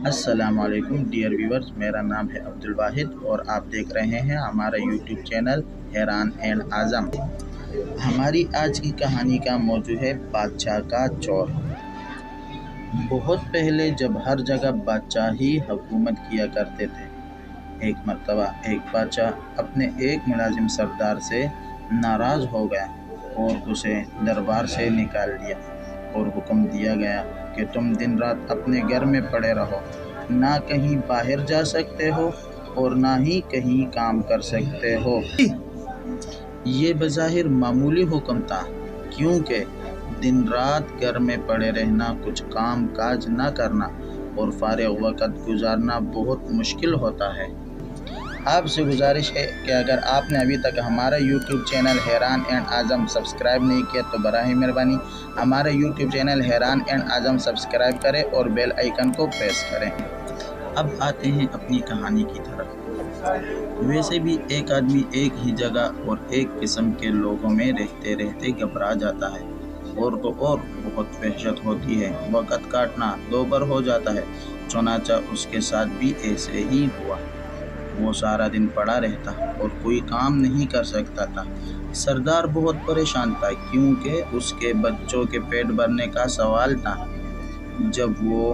السلام علیکم dear viewers, میرا نام ہے عبدالواحد اور آپ دیکھ رہے ہیں ہمارا یوٹیوب چینل حیران اینڈ اعظم۔ ہماری آج کی کہانی کا موضوع ہے بادشاہ کا چور۔ بہت پہلے جب ہر جگہ بادشاہ ہی حکومت کیا کرتے تھے، ایک مرتبہ ایک بادشاہ اپنے ایک ملازم سردار سے ناراض ہو گیا اور اسے دربار سے نکال دیا اور حکم دیا گیا کہ تم دن رات اپنے گھر میں پڑے رہو، نہ کہیں باہر جا سکتے ہو اور نہ ہی کہیں کام کر سکتے ہو۔ یہ بظاہر معمولی حکم تھا، کیونکہ دن رات گھر میں پڑے رہنا، کچھ کام کاج نہ کرنا اور فارغ وقت گزارنا بہت مشکل ہوتا ہے۔ آپ سے گزارش ہے کہ اگر آپ نے ابھی تک ہمارا یوٹیوب چینل حیران اینڈ اعظم سبسکرائب نہیں کیا تو براہ مہربانی ہمارا یوٹیوب چینل حیران اینڈ اعظم سبسکرائب کریں اور بیل آئیکن کو پریس کریں۔ اب آتے ہیں اپنی کہانی کی طرف۔ ویسے بھی ایک آدمی ایک ہی جگہ اور ایک قسم کے لوگوں میں رہتے رہتے گھبرا جاتا ہے، اور تو اور بہت وحشت ہوتی ہے، وقت کاٹنا دوبر ہو جاتا ہے۔ چنانچہ اس کے ساتھ بھی ایسے ہی ہوا۔ وہ سارا دن پڑا رہتا اور کوئی کام نہیں کر سکتا تھا۔ سردار بہت پریشان تھا، کیونکہ اس کے بچوں کے پیٹ بھرنے کا سوال تھا۔ جب وہ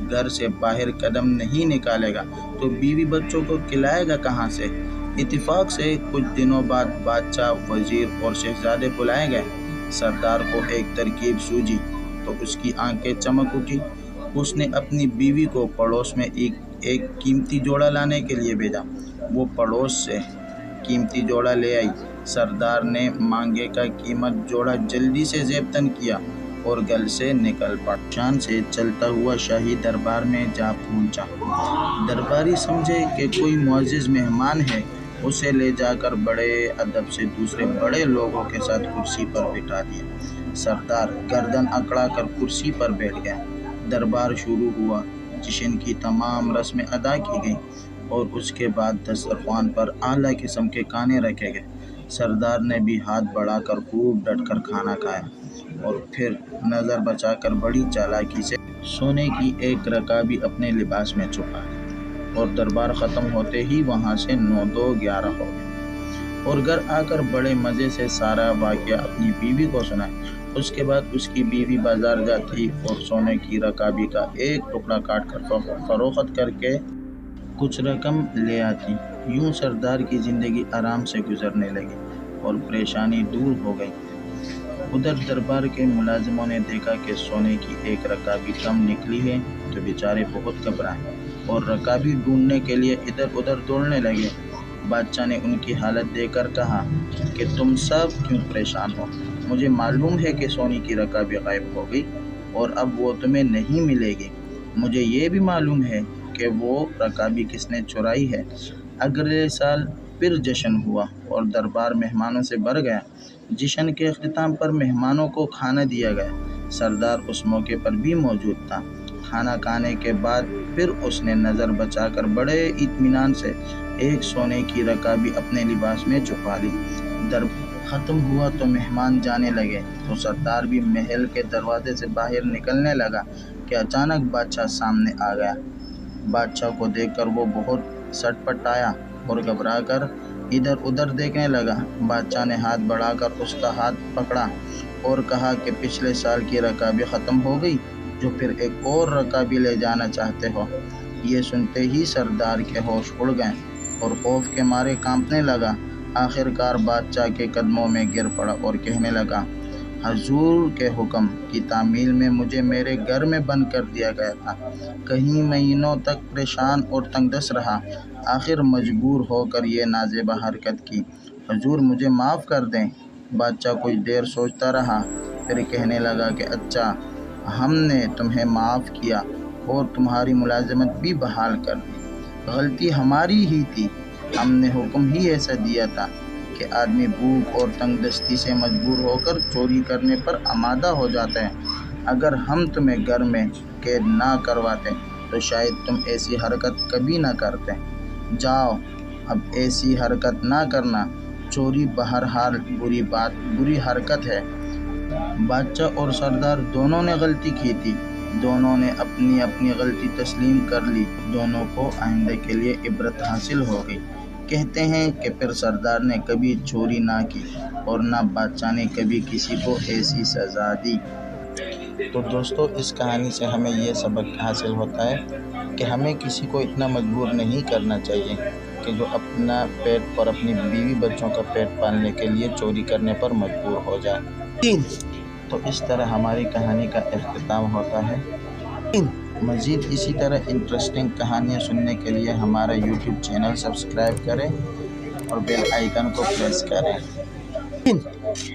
گھر سے باہر قدم نہیں نکالے گا تو بیوی بچوں کو کھلائے گا کہاں سے؟ اتفاق سے کچھ دنوں بعد بادشاہ، وزیر اور شہزادے بلائے گئے۔ سردار کو ایک ترکیب سوجھی تو اس کی آنکھیں چمک اٹھی۔ اس نے اپنی بیوی کو پڑوس میں ایک قیمتی جوڑا لانے کے لیے بھیجا۔ وہ پڑوس سے قیمتی جوڑا لے آئی۔ سردار نے مانگے کا قیمت جوڑا جلدی سے زیب تن کیا اور گھر سے نکل پڑا۔ شان سے چلتا ہوا شاہی دربار میں جا پہنچا۔ درباری سمجھے کہ کوئی معزز مہمان ہے، اسے لے جا کر بڑے ادب سے دوسرے بڑے لوگوں کے ساتھ کرسی پر بٹھا دیا۔ سردار گردن اکڑا کر کرسی پر بیٹھ گیا۔ دربار شروع ہوا، جشن کی تمام رسمیں ادا کی گئیں اور اس کے بعد دسترخوان پر اعلیٰ قسم کے کھانے رکھے گئے۔ سردار نے بھی ہاتھ بڑھا کر خوب ڈٹ کر کھانا کھایا اور پھر نظر بچا کر بڑی چالاکی سے سونے کی ایک رکابی اپنے لباس میں چھپا لی اور دربار ختم ہوتے ہی وہاں سے 9 2 11 ہو گئے اور گھر آ کر بڑے مزے سے سارا واقعہ اپنی بیوی کو سنایا۔ اس کے بعد اس کی بیوی بازار جاتی اور سونے کی رکابی کا ایک ٹکڑا کاٹ کر فروخت کر کے کچھ رقم لے آتی۔ یوں سردار کی زندگی آرام سے گزرنے لگی اور پریشانی دور ہو گئی۔ ادھر دربار کے ملازموں نے دیکھا کہ سونے کی ایک رکابی کم نکلی ہے تو بیچارے بہت گھبرائے اور رکابی ڈھونڈنے کے لیے ادھر ادھر دوڑنے لگے۔ بادشاہ نے ان کی حالت دیکھ کر کہا کہ تم سب کیوں پریشان ہو؟ مجھے معلوم ہے کہ سونے کی رکابی غائب ہو گئی اور اب وہ تمہیں نہیں ملے گی۔ مجھے یہ بھی معلوم ہے کہ وہ رکابی کس نے چرائی ہے۔ اگلے سال پھر جشن ہوا اور دربار مہمانوں سے بھر گیا۔ جشن کے اختتام پر مہمانوں کو کھانا دیا گیا۔ سردار اس موقع پر بھی موجود تھا۔ کھانا کھانے کے بعد پھر اس نے نظر بچا کر بڑے اطمینان سے ایک سونے کی رکابی اپنے لباس میں چھپا لی۔ دربار ختم ہوا تو مہمان جانے لگے تو سردار بھی محل کے دروازے سے باہر نکلنے لگا کہ اچانک بادشاہ سامنے آ گیا۔ بادشاہ کو دیکھ کر وہ بہت سٹ پٹایا اور گھبرا کر ادھر ادھر دیکھنے لگا۔ بادشاہ نے ہاتھ بڑھا کر اس کا ہاتھ پکڑا اور کہا کہ پچھلے سال کی رکابی ختم ہو گئی جو پھر ایک اور رکابی لے جانا چاہتے ہو؟ یہ سنتے ہی سردار کے ہوش اڑ گئے اور خوف کے مارے کانپنے لگا۔ آخر کار بادشاہ کے قدموں میں گر پڑا اور کہنے لگا، حضور کے حکم کی تعمیل میں مجھے میرے گھر میں بند کر دیا گیا تھا۔ کئی مہینوں تک پریشان اور تنگ دست رہا، آخر مجبور ہو کر یہ نازیبہ حرکت کی۔ حضور مجھے معاف کر دیں۔ بادشاہ کچھ دیر سوچتا رہا، پھر کہنے لگا کہ اچھا، ہم نے تمہیں معاف کیا اور تمہاری ملازمت بھی بحال کر دی۔ غلطی ہماری ہی تھی، ہم نے حکم ہی ایسا دیا تھا کہ آدمی بھوک اور تنگ دستی سے مجبور ہو کر چوری کرنے پر آمادہ ہو جاتا ہے۔ اگر ہم تمہیں گھر میں قید نہ کرواتے تو شاید تم ایسی حرکت کبھی نہ کرتے۔ جاؤ، اب ایسی حرکت نہ کرنا۔ چوری بہرحال بری حرکت ہے۔ بادشاہ اور سردار دونوں نے غلطی کی تھی دونوں نے اپنی اپنی غلطی تسلیم کر لی، دونوں کو آئندہ کے لیے عبرت حاصل ہو گئی۔ کہتے ہیں کہ پھر سردار نے کبھی چوری نہ کی اور نہ بادشاہ نے کبھی کسی کو ایسی سزا دی۔ تو دوستو، اس کہانی سے ہمیں یہ سبق حاصل ہوتا ہے کہ ہمیں کسی کو اتنا مجبور نہیں کرنا چاہیے کہ جو اپنا پیٹ اور اپنی بیوی بچوں کا پیٹ پالنے کے لیے چوری کرنے پر مجبور ہو جائے۔ تو اس طرح ہماری کہانی کا اختتام ہوتا ہے۔ مزید اسی طرح انٹرسٹنگ کہانیاں سننے کے لیے ہمارا یوٹیوب چینل سبسکرائب کریں اور بیل آئیکن کو پریس کریں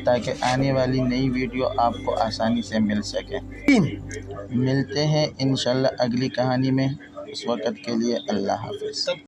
تاکہ آنے والی نئی ویڈیو آپ کو آسانی سے مل سکے۔ ملتے ہیں انشاءاللہ اگلی کہانی میں۔ اس وقت کے لیے اللہ حافظ۔